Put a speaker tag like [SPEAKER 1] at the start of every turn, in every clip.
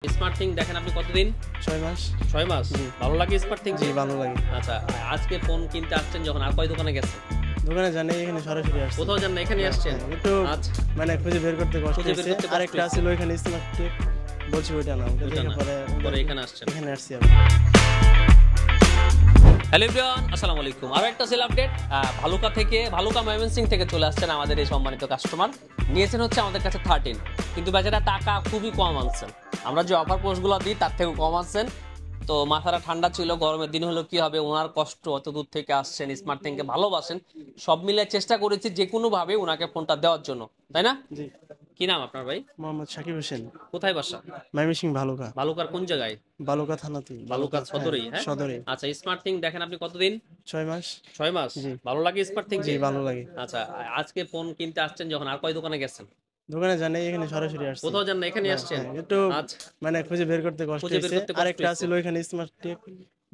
[SPEAKER 1] Smart thing দেখেন আপনি কতদিন?
[SPEAKER 2] 6 মাস।
[SPEAKER 1] 6 মাস।
[SPEAKER 2] জি।
[SPEAKER 1] ভালো লাগে স্মার্ট থিং?
[SPEAKER 2] জি, ভালো লাগে।
[SPEAKER 1] আচ্ছা, আজকে ফোন কিনতে আসছেন যখন আর কয় দোকানে গেছেন?
[SPEAKER 2] দোকানে যাই নাই, এখানে সরাসরি আসছি।
[SPEAKER 1] কোথাও যান না, এখানেই আসছেন?
[SPEAKER 2] একটু
[SPEAKER 1] আচ্ছা,
[SPEAKER 2] মানে খুঁজে বের করতে কষ্ট
[SPEAKER 1] খুঁজে বের
[SPEAKER 2] হইছে।
[SPEAKER 1] করতে কষ্ট
[SPEAKER 2] আরেকটা
[SPEAKER 1] হইছে।
[SPEAKER 2] ছিল ওইখানে স্মার্ট টেক, বলছি ওইটা না। ওটা
[SPEAKER 1] ওইটা
[SPEAKER 2] দেখে
[SPEAKER 1] না। পরে এখানে আসছেন।
[SPEAKER 2] এখানে আসছি আমি।
[SPEAKER 1] হ্যালো এভরিওয়ান, আসসালামু আলাইকুম। আরো একটা সেল আপডেট। ভালুকা থেকে, ভালুকা ময়মনসিংহ থেকে চলে আসছেন আমাদের এই সম্মানিত কাস্টমার। নিয়েছেন হচ্ছে আমাদের কাছে 13, কিন্তু বেচারা টাকা খুবই কম আনছেন। আমরা যে অফার পোস্টগুলো দিই তার থেকে কম আনছেন। তো মাথাটা ঠান্ডা ছিল, গরমের দিন হলো কি হবে, ওনার কষ্ট, অত দূর থেকে আসছেন, স্মার্ট থিংকে ভালোবাসেন, সব মিলে চেষ্টা করেছি যে কোনো ভাবে ওনাকে ফোনটা দেওয়ার জন্য, তাই না?
[SPEAKER 2] জি।
[SPEAKER 1] কি নাম আপনার ভাই?
[SPEAKER 2] মোহাম্মদ শাকিব হোসেন,
[SPEAKER 1] কোথায় বাসা?
[SPEAKER 2] ময়মনসিংহ ভালুকা।
[SPEAKER 1] ভালুকার কোন জায়গায়?
[SPEAKER 2] ভালুকা থানাতে।
[SPEAKER 1] ভালুকার সদরেই? হ্যাঁ,
[SPEAKER 2] সদরে।
[SPEAKER 1] আচ্ছা, স্মার্ট থিং দেখেন আপনি কতদিন?
[SPEAKER 2] 6 মাস।
[SPEAKER 1] 6 মাস।
[SPEAKER 2] জি।
[SPEAKER 1] ভালো লাগে স্মার্ট থিং?
[SPEAKER 2] জি, ভালো লাগে।
[SPEAKER 1] আচ্ছা, আজকে ফোন কিনতে আসছেন যখন আর কয় দোকানে গেছেন?
[SPEAKER 2] দোকানে যাই নাই, এখানে সরাসরি আসছি।
[SPEAKER 1] কোথাও যান না, এখানেই আসছেন?
[SPEAKER 2] একটু
[SPEAKER 1] আচ্ছা,
[SPEAKER 2] মানে খুঁজে বের করতে কষ্ট
[SPEAKER 1] খুঁজে বের
[SPEAKER 2] হইছে।
[SPEAKER 1] করতে কষ্ট
[SPEAKER 2] আরেকটা
[SPEAKER 1] হইছে।
[SPEAKER 2] ছিল ওইখানে স্মার্ট টেক,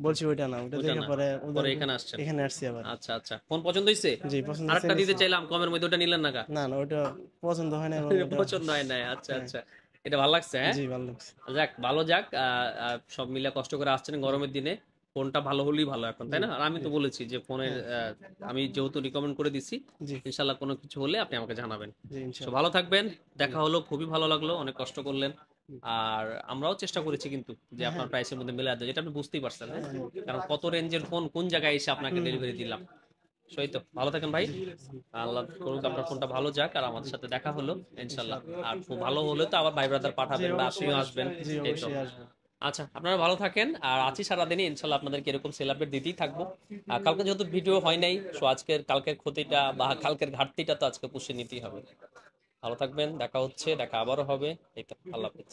[SPEAKER 2] বলছি ওইটা না। ওটা
[SPEAKER 1] ওইটা
[SPEAKER 2] দেখে
[SPEAKER 1] না।
[SPEAKER 2] পরে
[SPEAKER 1] পরে এখানে আসছেন।
[SPEAKER 2] এখানে আসছি আবার।
[SPEAKER 1] আচ্ছা আচ্ছা, ফোন পছন্দ হইছে?
[SPEAKER 2] জি, পছন্দ হয়েছে।
[SPEAKER 1] আরেকটা দিতে চাইলাম কমের মধ্যে, ওটা নিলেন না কা?
[SPEAKER 2] না, না, ওইটা পছন্দ হয় না এবং ওটা
[SPEAKER 1] পছন্দ হয় নাই। আচ্ছা
[SPEAKER 2] হ্যাঁ।
[SPEAKER 1] আচ্ছা, এটা ভালো লাগছে? হ্যাঁ,
[SPEAKER 2] জি, ভালো লাগছে।
[SPEAKER 1] যাক, ভালো যাক। সব মিলে কষ্ট করে আসছেন গরমের দিনে, ফোনটা ভালো হলেই ভালো এখন, তাই
[SPEAKER 2] জি,
[SPEAKER 1] না? আর আমি তো
[SPEAKER 2] জি।
[SPEAKER 1] বলেছি যে ফোনের
[SPEAKER 2] হ্যাঁ,
[SPEAKER 1] আমি যেহেতু রিকমেন্ড করে দিছি,
[SPEAKER 2] জি,
[SPEAKER 1] ইনশাল্লাহ কোনো কিছু হলে আপনি আমাকে জানাবেন।
[SPEAKER 2] জি,
[SPEAKER 1] তো
[SPEAKER 2] ইনশাআল্লাহ।
[SPEAKER 1] ভালো থাকবেন,
[SPEAKER 2] জি,
[SPEAKER 1] দেখা হলো, খুবই ভালো লাগলো, অনেক কষ্ট করলেন।
[SPEAKER 2] জি।
[SPEAKER 1] আর আমরাও চেষ্টা করেছি কিন্তু যে
[SPEAKER 2] হ্যাঁ,
[SPEAKER 1] আপনার
[SPEAKER 2] হ্যাঁ,
[SPEAKER 1] প্রাইসের মধ্যে মিলাতে, যেটা আপনি বুঝতেই পারছেন, হ্যাঁ?
[SPEAKER 2] হ্যাঁ।
[SPEAKER 1] কারণ কত রেঞ্জের ফোন কোন জায়গায় এসে আপনাকে
[SPEAKER 2] হুম,
[SPEAKER 1] ডেলিভারি দিলাম। সই তো, ভালো থাকেন ভাই।
[SPEAKER 2] জি,
[SPEAKER 1] আল্লাহ করুক আপনার ফোনটা ভালো যাক, আর আমাদের সাথে দেখা হলো ইনশাল্লাহ।
[SPEAKER 2] ইনশাআল্লাহ।
[SPEAKER 1] আর খুব ভালো হলে তো আবার ভাই ব্রাদার
[SPEAKER 2] জি,
[SPEAKER 1] পাঠাবেন বা
[SPEAKER 2] অবশ্যই
[SPEAKER 1] আপনিও
[SPEAKER 2] আসবো।
[SPEAKER 1] আসবেন।
[SPEAKER 2] জি,
[SPEAKER 1] এই তো।
[SPEAKER 2] অবশ্যই আসবো।
[SPEAKER 1] আচ্ছা, আপনারা ভালো থাকেন, আর আছি সারাদিনই ইনশাল্লাহ আপনাদেরকে এরকম সেল আপডেট দিতেই থাকবো। আর কালকে যেহেতু ভিডিও হয় নাই, সো কালকের ক্ষতিটা বা কালকের ঘাটতিটা তো আজকে পুষে নিতেই হবে। ভালো থাকবেন, দেখা হচ্ছে, দেখা আবারও হবে। এই তো, আল্লাহ হাফেজ।